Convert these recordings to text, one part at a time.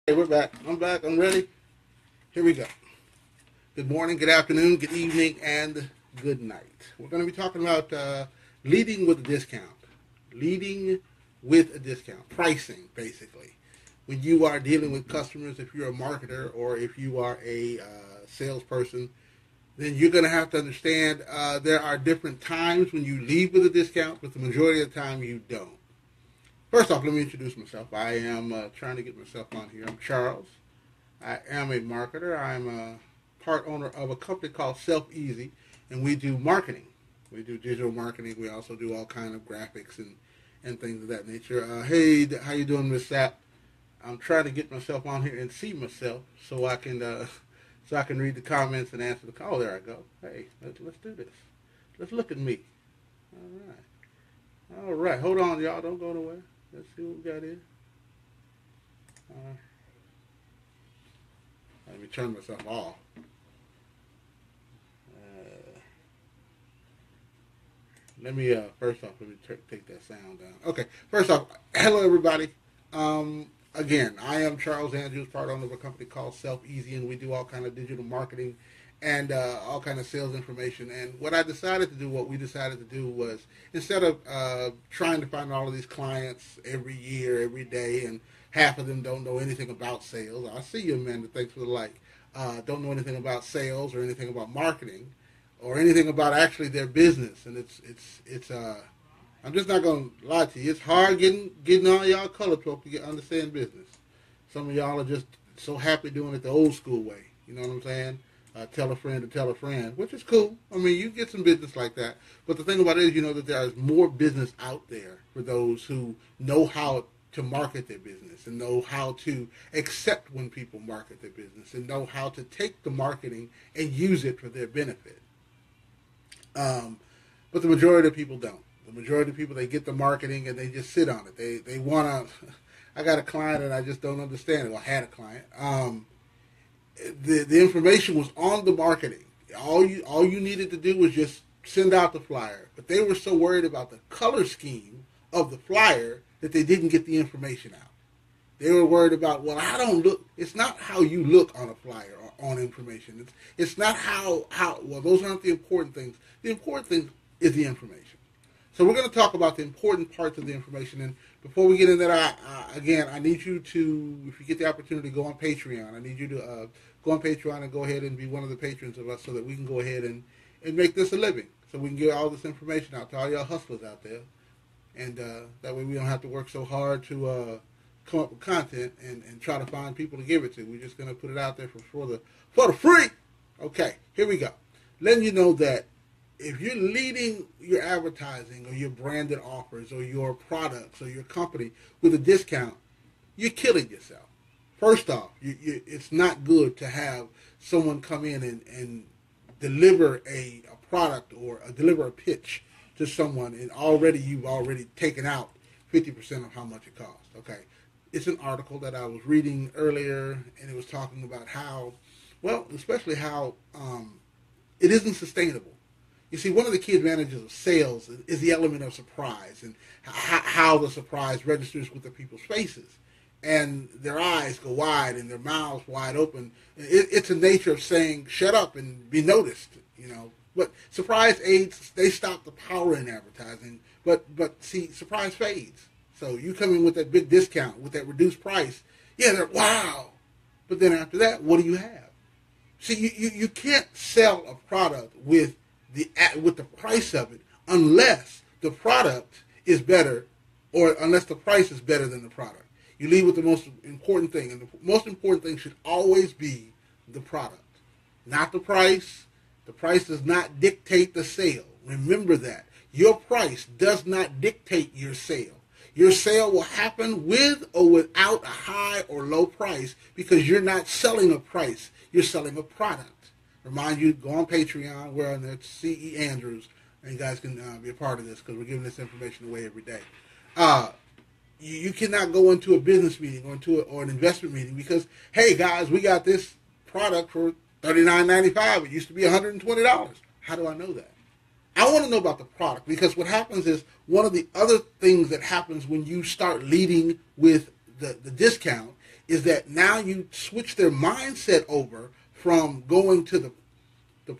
Hey, we're back. I'm back. I'm ready. Here we go. Good morning, good afternoon, good evening, and good night. We're going to be talking about leading with a discount. Leading with a discount. Pricing, basically. When you are dealing with customers, if you're a marketer or if you are a salesperson, then you're going to have to understand there are different times when you lead with a discount, but the majority of the time you don't. First off, let me introduce myself. I am trying to get myself on here. I'm Charles. I am a marketer. I'm a part owner of a company called Jacquees You, and we do marketing. We do digital marketing. We also do all kind of graphics and things of that nature. Hey, how you doing, Miss Sapp? I'm trying to get myself on here and see myself so I can read the comments and answer the call. Oh, there I go. Hey, let's do this. Let's look at me. All right. All right. Hold on, y'all. Don't go nowhere. Let's see what we got here. Let me turn myself off. First off, let me take that sound down. Okay, first off, hello everybody. Again, I am Charles Andrews, part owner of a company called Jacquees You, and we do all kind of digital marketing and all kind of sales information. And what we decided to do was, instead of trying to find all of these clients every year, every day, and half of them don't know anything about sales. I see you, Amanda. Thanks for the like. Don't know anything about sales or anything about marketing or anything about actually their business. And it's I'm just not gonna lie to you. It's hard getting all y'all color folk to understand business. Some of y'all are just so happy doing it the old school way. You know what I'm saying? Tell a friend to tell a friend, which is cool. I mean, you get some business like that. But the thing about it is, you know that there is more business out there for those who know how to market their business and know how to accept when people market their business and know how to take the marketing and use it for their benefit. But the majority of people don't. The majority of people, they get the marketing and they just sit on it. They want to. I got a client and I just don't understand it. Well, I had a client. The information was on the marketing. All you needed to do was just send out the flyer. But they were so worried about the color scheme of the flyer that they didn't get the information out. They were worried about, well, I don't look. It's not how you look on a flyer or on information. It's not how. Well, those aren't the important things. The important thing is the information. So we're going to talk about the important parts of the information. And before we get into that, I need you to, if you get the opportunity, go on Patreon. I need you to go on Patreon and go ahead and be one of the patrons of us so that we can go ahead and make this a living. So we can get all this information out to all y'all hustlers out there. And that way we don't have to work so hard to come up with content and try to find people to give it to. We're just going to put it out there for the free. Okay, here we go. Letting you know that if you're leading your advertising or your branded offers or your products or your company with a discount, you're killing yourself. First off, it's not good to have someone come in and deliver a product or deliver a pitch to someone and you've already taken out 50% of how much it costs. Okay, it's an article that I was reading earlier and it was talking about how, well, especially how it isn't sustainable. You see, one of the key advantages of sales is the element of surprise and how the surprise registers with the people's faces. And their eyes go wide and their mouths wide open. It's a nature of saying, shut up and be noticed, you know. But surprise aids, they stop the power in advertising. But see, surprise fades. So you come in with that big discount, with that reduced price. Yeah, they're, wow. But then after that, what do you have? See, you can't sell a product with the price of it unless the product is better or unless the price is better than the product. You leave with the most important thing, and the most important thing should always be the product, not the price. The price does not dictate the sale. Remember that. Your price does not dictate your sale. Your sale will happen with or without a high or low price because you're not selling a price. You're selling a product. Remind you, go on Patreon. We're on there, C.E. Andrews, and you guys can be a part of this because we're giving this information away every day. You cannot go into a business meeting or an investment meeting because, hey, guys, we got this product for $39.95. It used to be $120. How do I know that? I want to know about the product because what happens is one of the other things that happens when you start leading with the discount is that now you switch their mindset over from going to the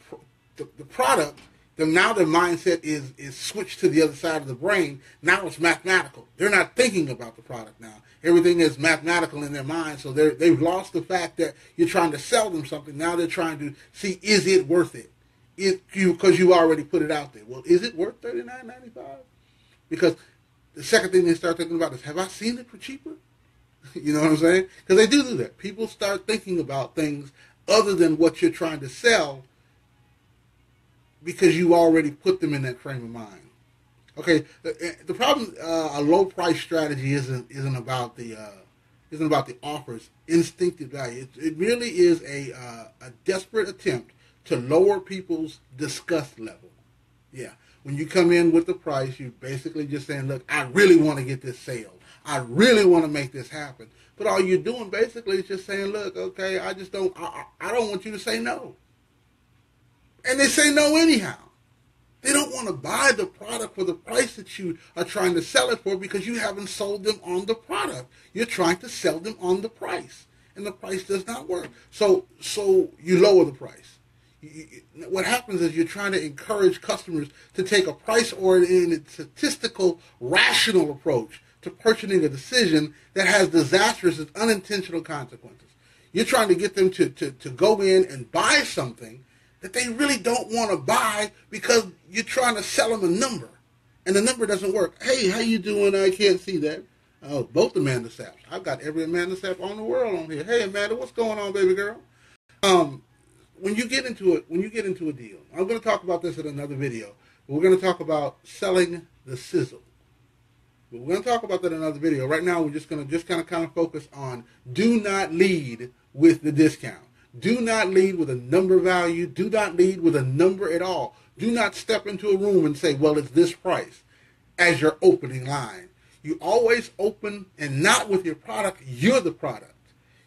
product. Now their mindset is switched to the other side of the brain. Now it's mathematical. They're not thinking about the product now. Everything is mathematical in their mind, so they've lost the fact that you're trying to sell them something. Now they're trying to see, is it worth it? Because you already put it out there. Well, is it worth $39.95? Because the second thing they start thinking about is, have I seen it for cheaper? You know what I'm saying? Because they do that. People start thinking about things other than what you're trying to sell because you already put them in that frame of mind. Okay, the problem, a low price strategy isn't about the offer's instinctive value. It really is a desperate attempt to lower people's disgust level. Yeah, when you come in with the price, you're basically just saying, look, I really want to get this sale. I really want to make this happen. But all you're doing basically is just saying, look, okay, I don't want you to say no. And they say no anyhow. They don't want to buy the product for the price that you are trying to sell it for because you haven't sold them on the product. You're trying to sell them on the price. And the price does not work. So you lower the price. What happens is you're trying to encourage customers to take a price-oriented, statistical, rational approach to purchasing a decision that has disastrous and unintentional consequences. You're trying to get them to go in and buy something that they really don't want to buy because you're trying to sell them a number. And the number doesn't work. Hey, how you doing? I can't see that. Oh, both Amanda Sapps. I've got every Amanda Sapp on the world on here. Hey, Amanda, what's going on, baby girl? When you get into a deal, I'm going to talk about this in another video. But we're going to talk about selling the sizzle. But we're going to talk about that in another video. Right now, we're just going to kind of focus on do not lead with the discount. Do not lead with a number value. Do not lead with a number at all. Do not step into a room and say, well, it's this price as your opening line. You always open, and not with your product. You're the product.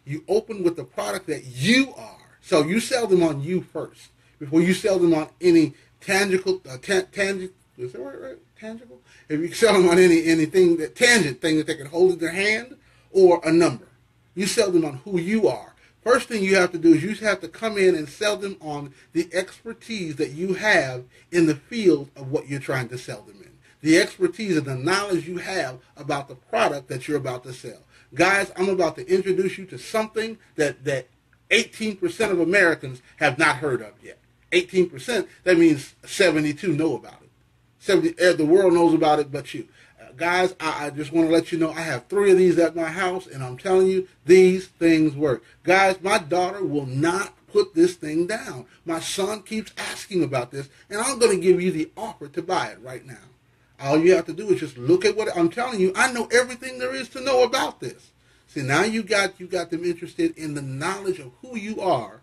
You open with the product that you are. So you sell them on you first before you sell them on any tangible, is that right? Tangible? If you sell them on anything, that tangent thing that they can hold in their hand or a number. You sell them on who you are. First thing you have to do is you have to come in and sell them on the expertise that you have in the field of what you're trying to sell them in. The expertise and the knowledge you have about the product that you're about to sell. Guys, I'm about to introduce you to something that 18% of Americans have not heard of yet. 18%, that means 72 know about it. The world knows about it but you. Guys, I just want to let you know I have 3 of these at my house, and I'm telling you, these things work. Guys, my daughter will not put this thing down. My son keeps asking about this, and I'm going to give you the offer to buy it right now. All you have to do is just look at what I'm telling you. I know everything there is to know about this. See, now you got them interested in the knowledge of who you are.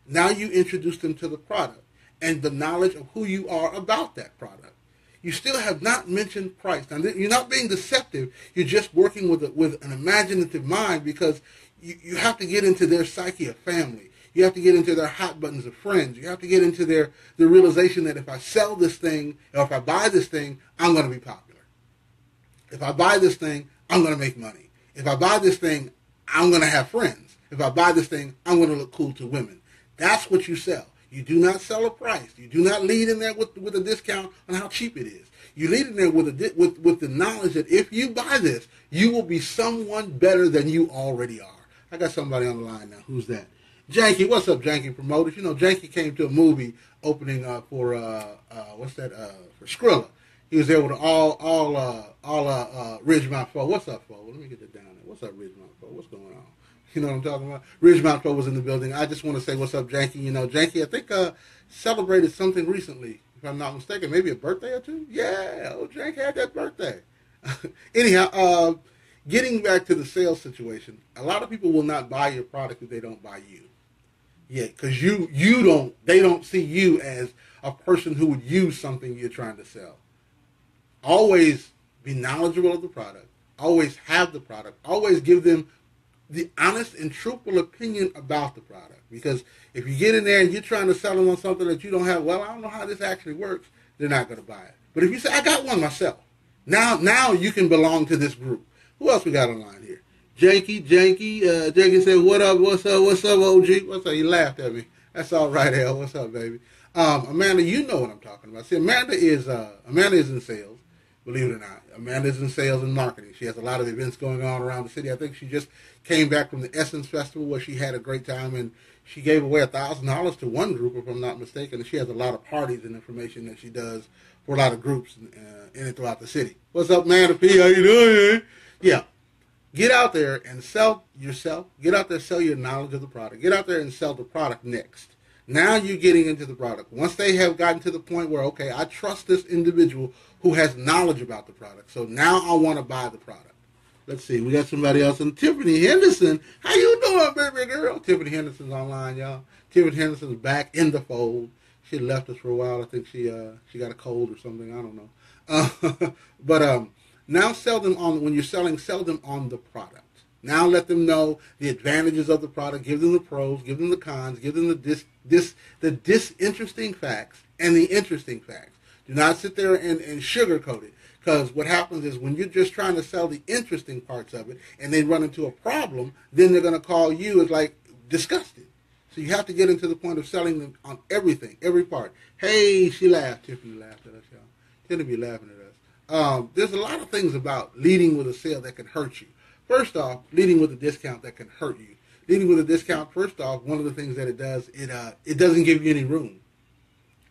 Now you introduce them to the product and the knowledge of who you are about that product. You still have not mentioned price. Now, you're not being deceptive. You're just working with an imaginative mind because you have to get into their psyche of family. You have to get into their hot buttons of friends. You have to get into the realization that if I sell this thing, or if I buy this thing, I'm going to be popular. If I buy this thing, I'm going to make money. If I buy this thing, I'm going to have friends. If I buy this thing, I'm going to look cool to women. That's what you sell. You do not sell a price. You do not lead in there with a discount on how cheap it is. You lead in there with the knowledge that if you buy this, you will be someone better than you already are. I got somebody on the line now. Who's that? Janky. What's up, Janky Promoters? You know, Janky came to a movie opening for Skrilla. He was there with all Ridgemont Fo. What's up, Fo? Let me get that down there. What's up, Ridgemont Fo? What's going on? You know what I'm talking about? Ridgemont Fo was in the building. I just want to say what's up, Janky. You know, Janky, I think celebrated something recently, if I'm not mistaken. Maybe a birthday or two? Yeah, old Janky had that birthday. Anyhow, getting back to the sales situation, a lot of people will not buy your product if they don't buy you. Yeah, because they don't see you as a person who would use something you're trying to sell. Always be knowledgeable of the product. Always have the product. Always give them the honest and truthful opinion about the product. Because if you get in there and you're trying to sell them on something that you don't have, well, I don't know how this actually works, they're not going to buy it. But if you say, I got one myself, now you can belong to this group. Who else we got online here? Jackie said, "What up? What's up? What's up, OG? What's up?" You laughed at me. That's all right, Al. What's up, baby? Amanda, you know what I'm talking about. See, Amanda is in sales. Believe it or not, Amanda's in sales and marketing. She has a lot of events going on around the city. I think she just came back from the Essence Festival where she had a great time, and she gave away $1,000 to one group, if I'm not mistaken. And she has a lot of parties and information that she does for a lot of groups in and throughout the city. What's up, Amanda P? How you doing? Yeah. Get out there and sell yourself. Get out there, sell your knowledge of the product. Get out there and sell the product next. Now you're getting into the product. Once they have gotten to the point where, okay, I trust this individual who has knowledge about the product, so now I want to buy the product. Let's see. We got somebody else. And Tiffany Henderson. How you doing, baby girl? Tiffany Henderson's online, y'all. Tiffany Henderson's back in the fold. She left us for a while. I think she got a cold or something. I don't know. But now sell them on, when you're selling, sell them on the product. Now let them know the advantages of the product. Give them the pros. Give them the cons. Give them the disinteresting facts and the interesting facts. Do not sit there and sugarcoat it. Because what happens is when you're just trying to sell the interesting parts of it and they run into a problem, then they're going to call you as like disgusted. So you have to get into the point of selling them on everything, every part. Hey, she laughed. Tiffany laughed at us, y'all. Tiffany be laughing at us. There's a lot of things about leading with a sale that can hurt you. First off, leading with a discount that can hurt you. Leading with a discount, first off, one of the things that it does, it doesn't give you any room.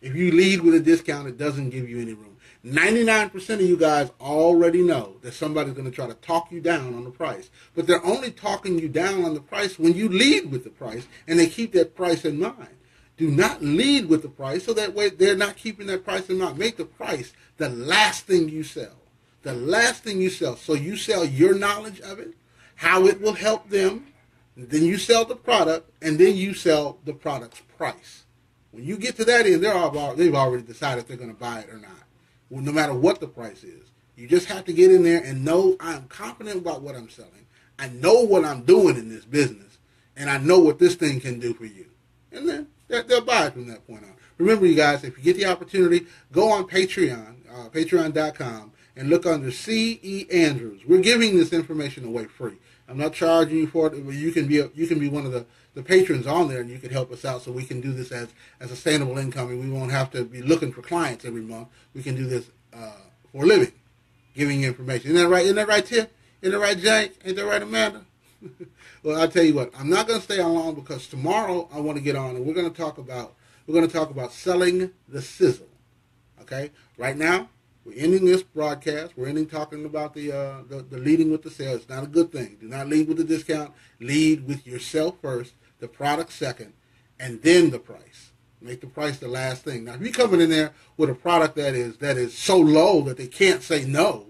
If you lead with a discount, it doesn't give you any room. 99% of you guys already know that somebody's going to try to talk you down on the price. But they're only talking you down on the price when you lead with the price, and they keep that price in mind. Do not lead with the price, so that way they're not keeping that price in mind. Make the price the last thing you sell. The last thing you sell. So you sell your knowledge of it, how it will help them, then you sell the product, and then you sell the product's price. When you get to that end, they've already decided if they're going to buy it or not. Well, no matter what the price is. You just have to get in there and know I'm confident about what I'm selling. I know what I'm doing in this business, and I know what this thing can do for you. And then they'll buy it from that point on. Remember, you guys, if you get the opportunity, go on Patreon, patreon.com, and look under C.E. Andrews. We're giving this information away free. I'm not charging you for it, but you can be one of the patrons on there, and you can help us out so we can do this as sustainable income, and we won't have to be looking for clients every month. We can do this for a living, giving information. Isn't that right? Isn't that right, Tiff? Isn't that right, Jake? Ain't that right, Amanda? Well, I'll tell you what. I'm not going to stay on long because tomorrow I want to get on, and we're going to talk about selling the sizzle. Okay? Right now, we're ending this broadcast. We're ending talking about the leading with the sale. It's not a good thing. Do not lead with the discount. Lead with yourself first, the product second, and then the price. Make the price the last thing. Now, if you're coming in there with a product that is so low that they can't say no,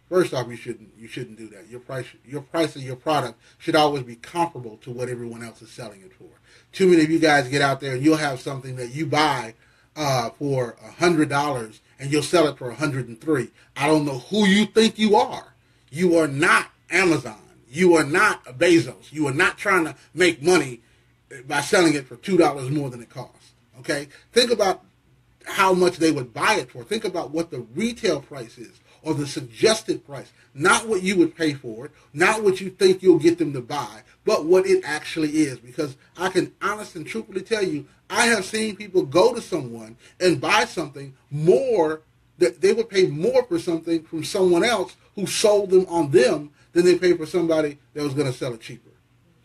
first off, you shouldn't do that. Your price of your product should always be comparable to what everyone else is selling it for. Too many of you guys get out there and you'll have something that you buy for $100 and you'll sell it for $103. I don't know who you think you are. You are not Amazon. You are not Bezos. You are not trying to make money by selling it for $2 more than it costs. Okay? Think about how much they would buy it for. Think about what the retail price is or the suggested price. Not what you would pay for it, not what you think you'll get them to buy, but what it actually is. Because I can honestly and truthfully tell you, I have seen people go to someone and buy something more, that they would pay more for something from someone else who sold them on them than they pay for somebody that was going to sell it cheaper.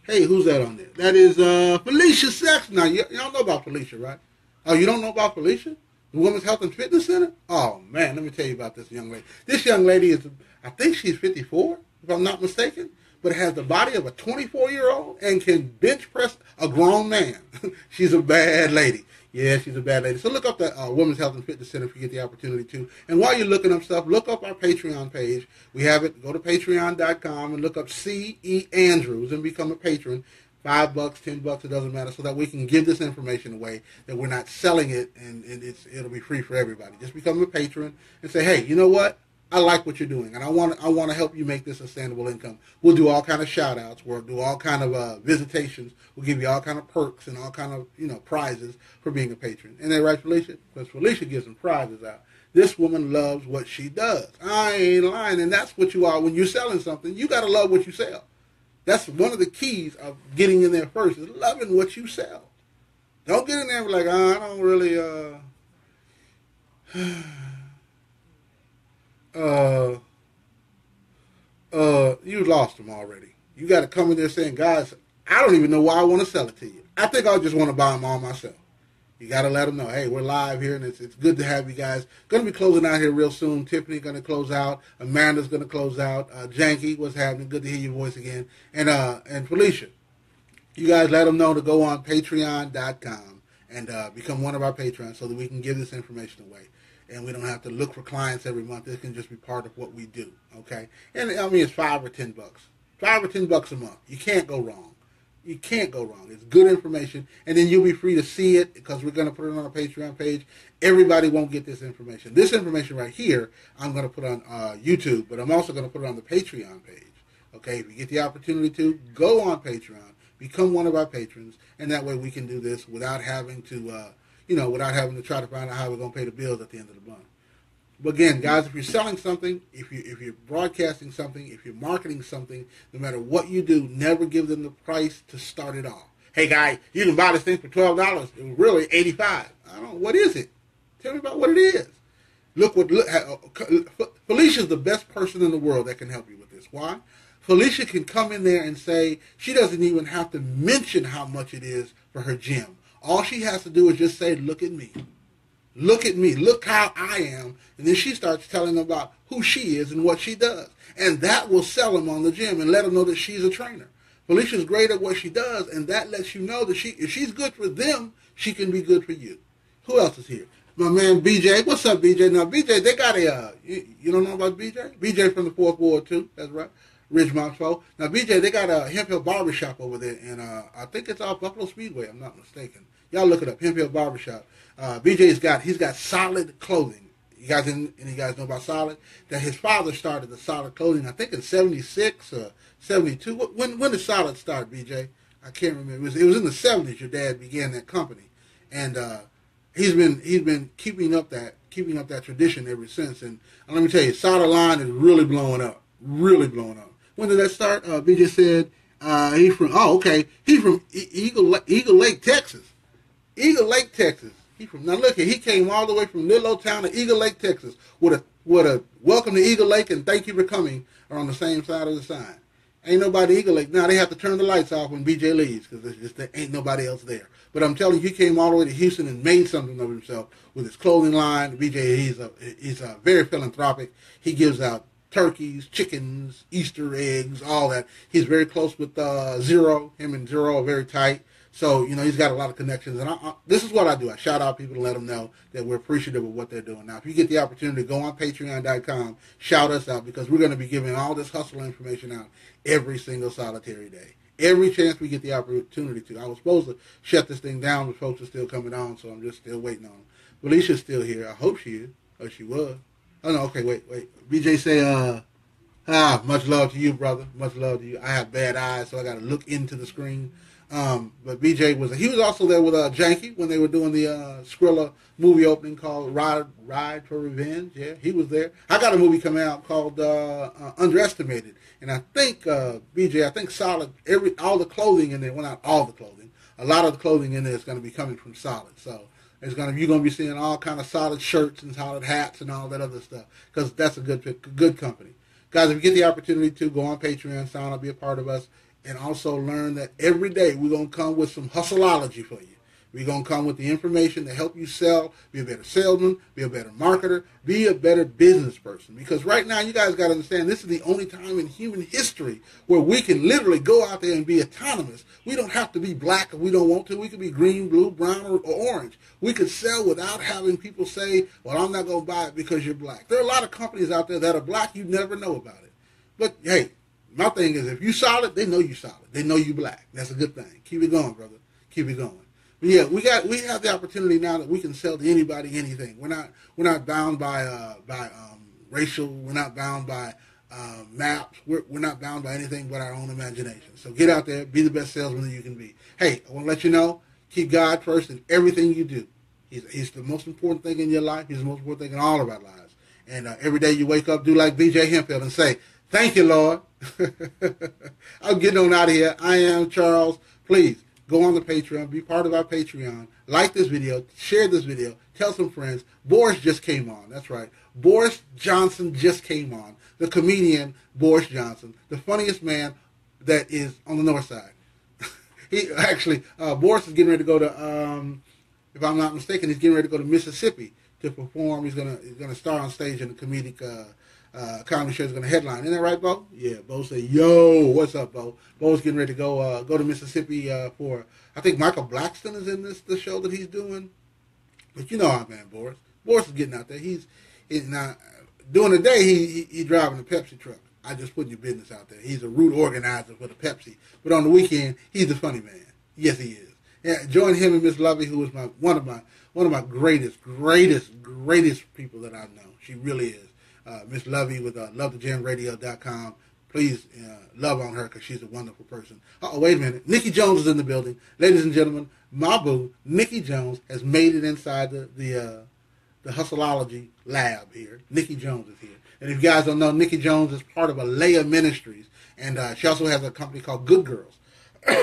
Hey, who's that on there? That is Felicia Sexton. Now, y'all know about Felicia, right? Oh, you don't know about Felicia? The Women's Health and Fitness Center? Oh, man, let me tell you about this young lady. This young lady is, I think she's 54, if I'm not mistaken, but has the body of a 24-year-old and can bench press a grown man. She's a bad lady. Yeah, she's a bad lady. So look up the Women's Health and Fitness Center if you get the opportunity to. And while you're looking up stuff, look up our Patreon page. We have it. Go to patreon.com and look up C.E. Andrews and become a patron. $5, $10, it doesn't matter, so that we can give this information away, that we're not selling it and it'll be free for everybody. Just become a patron and say, hey, you know what? I like what you're doing, and I want to help you make this sustainable income. We'll do all kind of shout-outs. We'll do all kind of visitations. We'll give you all kind of perks and all kind of prizes for being a patron. Isn't that right, Felicia? Because Felicia gives some prizes out. This woman loves what she does. I ain't lying, and that's what you are. When you're selling something, you got to love what you sell. That's one of the keys of getting in there first, is loving what you sell. Don't get in there and be like, I don't really, you lost them already. You got to come in there saying, guys, I don't even know why I want to sell it to you. I think I just want to buy them all myself. You got to let them know, hey, we're live here, and it's good to have you guys. Going to be closing out here real soon. Tiffany going to close out. Amanda's going to close out. Jacquees, what's happening? Good to hear your voice again. And Felicia, you guys let them know to go on patreon.com and become one of our patrons so that we can give this information away. And we don't have to look for clients every month. This can just be part of what we do, okay? And, I mean, it's $5 or $10. $5 or $10 a month. You can't go wrong. You can't go wrong. It's good information, and then you'll be free to see it because we're going to put it on our Patreon page. Everybody won't get this information. This information right here, I'm going to put on YouTube, but I'm also going to put it on the Patreon page. Okay, if you get the opportunity to, go on Patreon, become one of our patrons, and that way we can do this without having to, without having to try to find out how we're going to pay the bills at the end of the month. But again, guys, if you're selling something, if you're broadcasting something, if you're marketing something, no matter what you do, never give them the price to start it off. Hey, guy, you can buy this thing for $12. It was really $85. I don't know. What is it? Tell me about what it is. Felicia's the best person in the world that can help you with this. Why? Felicia can come in there and say she doesn't even have to mention how much it is for her gym. All she has to do is just say, look at me. Look at me. Look how I am. And then she starts telling them about who she is and what she does. And that will sell them on the gym and let them know that she's a trainer. Felicia's great at what she does, and that lets you know that if she's good for them, she can be good for you. Who else is here? My man BJ. What's up, BJ? Now, BJ, they got you don't know about BJ? BJ from the 4th Ward, too. That's right. Ridgemont Folk. Now, BJ, they got a Hemp Hill Barbershop over there, and I think it's off Buffalo Speedway, I'm not mistaken. Y'all look it up, Hemp Hill Barbershop. BJ's got solid clothing. You guys know about solid? That his father started the solid clothing, I think in 76 or 72. When did solid start, BJ? I can't remember. It was in the 70s your dad began that company. And he's been keeping up that tradition ever since. And let me tell you, solid line is really blowing up. Really blowing up. When did that start? BJ said he's from Eagle Lake, Texas. Eagle Lake, Texas. Now look here, he came all the way from little old town of Eagle Lake, Texas, with a welcome to Eagle Lake and thank you for coming are on the same side of the sign. Ain't nobody Eagle Lake. Now they have to turn the lights off when BJ leaves because there ain't nobody else there. But I'm telling you, he came all the way to Houston and made something of himself with his clothing line. BJ, he's very philanthropic. He gives out turkeys, chickens, Easter eggs, all that. He's very close with Zero. Him and Zero are very tight. So, he's got a lot of connections. And this is what I do. I shout out people to let them know that we're appreciative of what they're doing. Now, if you get the opportunity to go on patreon.com, shout us out because we're going to be giving all this hustle information out every single solitary day. Every chance we get the opportunity to. I was supposed to shut this thing down, but folks are still coming on, so I'm just still waiting on them. Felicia's still here. I hope she is. Or she was. Oh, no, okay, wait. BJ say, much love to you, brother. Much love to you. I have bad eyes, so I got to look into the screen. But BJ was also there with Jacquees when they were doing the Skrilla movie opening called Ride for Revenge. Yeah, he was there. I got a movie coming out called Underestimated, and I think BJ, Solid, all the clothing in there. Well, not all the clothing. A lot of the clothing in there is going to be coming from Solid. So you're going to be seeing all kind of Solid shirts and Solid hats and all that other stuff because that's a good company. Guys, if you get the opportunity to go on Patreon, sign up, be a part of us. And also learn that every day we're going to come with some hustleology for you. We're going to come with the information to help you sell, be a better salesman, be a better marketer, be a better business person. Because right now, you guys got to understand, this is the only time in human history where we can literally go out there and be autonomous. We don't have to be black if we don't want to. We could be green, blue, brown, or orange. We could sell without having people say, well, I'm not going to buy it because you're black. There are a lot of companies out there that are black. You never know about it. But, hey, my thing is, if you solid, they know you solid. They know you black. That's a good thing. Keep it going, brother. Keep it going. But yeah, we have the opportunity now that we can sell to anybody anything. We're not bound by racial. We're not bound by maps. We're not bound by anything but our own imagination. So get out there, be the best salesman that you can be. Hey, I want to let you know, keep God first in everything you do. He's the most important thing in your life. He's the most important thing in all of our lives. And every day you wake up, do like BJ Hempfield and say, thank you, Lord. I'm getting on out of here. I am Charles. Please go on the Patreon. Be part of our Patreon. Like this video. Share this video. Tell some friends. Boris just came on. That's right. Boris Johnson just came on. The comedian Boris Johnson. The funniest man that is on the north side. He actually, Boris is getting ready to go to, if I'm not mistaken, he's getting ready to go to Mississippi to perform. He's gonna star on stage in a comedic comedy show. He's gonna headline. Isn't that right, Bo? Yeah. Bo said, "Yo, what's up, Bo?" Bo's getting ready to go to Mississippi for. I think Michael Blackston is in the show that he's doing. But you know how man, Boris. Boris is getting out there. He's not during the day. He driving a Pepsi truck. I just putting your business out there. He's a route organizer for the Pepsi. But on the weekend, he's a funny man. Yes, he is. Yeah, join him and Miss Lovey, who is one of my greatest people that I know. She really is. Miss Lovey with LoveTheGenRadio.com. Please love on her because she's a wonderful person. Oh, wait a minute. Nikki Jones is in the building. Ladies and gentlemen, my boo, Nikki Jones, has made it inside the Hustleology lab here. Nikki Jones is here. And if you guys don't know, Nikki Jones is part of Alea Ministries. And she also has a company called Good Girls.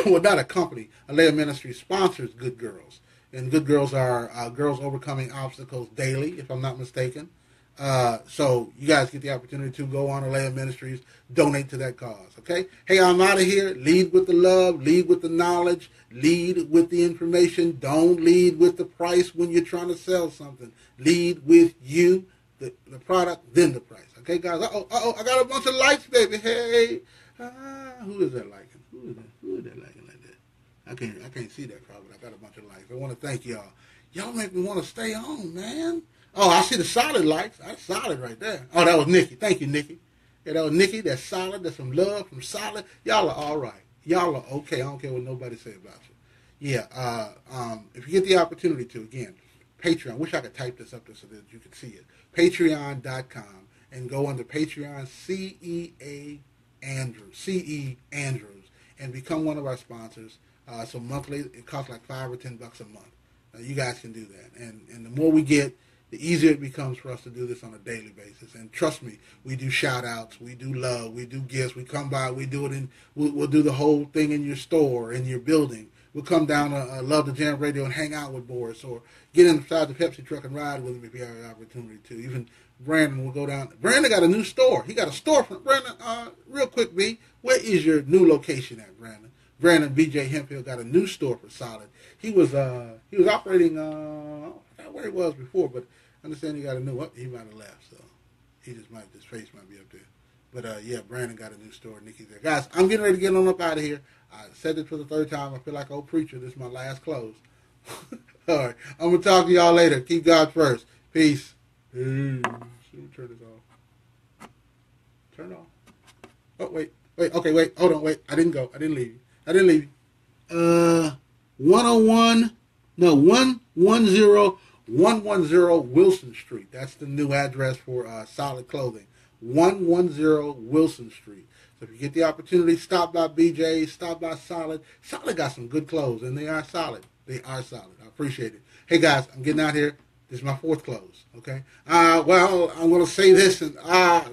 Well, not a company. Alea Ministries sponsors Good Girls. And Good Girls are girls overcoming obstacles daily, if I'm not mistaken. So you guys get the opportunity to go on Alea Ministries, donate to that cause, okay? Hey, I'm out of here. Lead with the love. Lead with the knowledge. Lead with the information. Don't lead with the price when you're trying to sell something. Lead with you, the product, then the price. Okay, guys? Uh-oh, I got a bunch of likes, baby. Hey. Who is that liking? Who is that liking like that? I can't see that probably. I got a bunch of likes. I want to thank y'all. Y'all make me want to stay on, man. Oh, I see the solid likes. That's solid right there. Oh, that was Nikki. Thank you, Nikki. Yeah, that was Nikki. That's solid. That's some love from solid. Y'all are all right. Y'all are okay. I don't care what nobody say about you. Yeah. If you get the opportunity to, again, Patreon. Wish I could type this up there so that you could see it. Patreon.com and go under Patreon CE Andrews and become one of our sponsors. So monthly, it costs like $5 or $10 a month. You guys can do that. And the more we get, the easier it becomes for us to do this on a daily basis. And trust me, we do shout-outs, we do love, we do gifts. We come by, we do it we'll do the whole thing in your store, in your building. We'll come down to Love the Jam Radio and hang out with Boris, or get inside the Pepsi truck and ride with him if you have the opportunity to. Even Brandon will go down. Brandon got a new store. He got a storefront. Brandon, real quick, B, where is your new location at, Brandon? Brandon B.J. Hemphill got a new store for Solid. He was operating, I forgot where he was before, but I understand he got a new one. He might have left, so his face might be up there. But yeah, Brandon got a new store. Nikki's there. Guys, I'm getting ready to get on up out of here. I said it for the third time. I feel like an old preacher. This is my last close. All right. I'm going to talk to y'all later. Keep God first. Peace. Let me turn this off. Turn it off. Oh, wait. Okay, wait. Hold on. Wait. I didn't go. I didn't leave you. 110 Wilson Street. That's the new address for Solid Clothing. 110 Wilson Street. So if you get the opportunity, stop by BJ, stop by Solid. Solid got some good clothes, and they are solid. They are solid. I appreciate it. Hey, guys, I'm getting out here. This is my fourth close, okay? Well, I'm going to say this and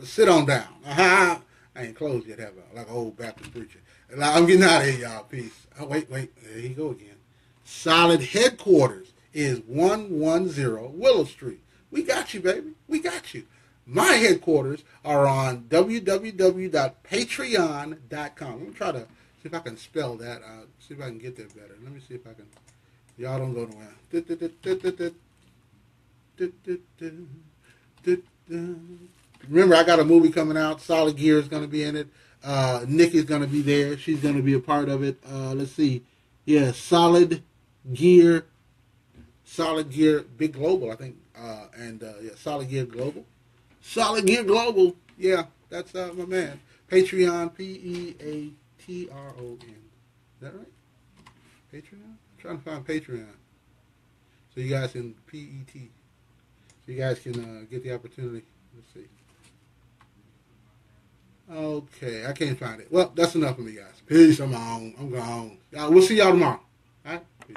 sit on down. I ain't closed yet, have I? Like an old Baptist preacher. I'm getting out of here, y'all. Peace. Oh, wait. There you go again. Solid headquarters is 110 Willow Street. We got you, baby. We got you. My headquarters are on www.patreon.com. Let me try to see if I can spell that out. See if I can get there better. Let me see if I can. Y'all don't go nowhere. Remember, I got a movie coming out. Solid Gear is going to be in it. Nikki's going to be there. She's going to be a part of it. Let's see. Yeah, Solid Gear Big Global, I think. Yeah, Solid Gear Global. Solid Gear Global. Yeah, that's my man. Patreon, Peatron. Is that right? Patreon? I'm trying to find Patreon. So you guys can PET. So you guys can get the opportunity. Let's see. Okay, I can't find it. Well, that's enough of me, guys. Peace. I'm gone. We'll see y'all tomorrow. All right? Peace.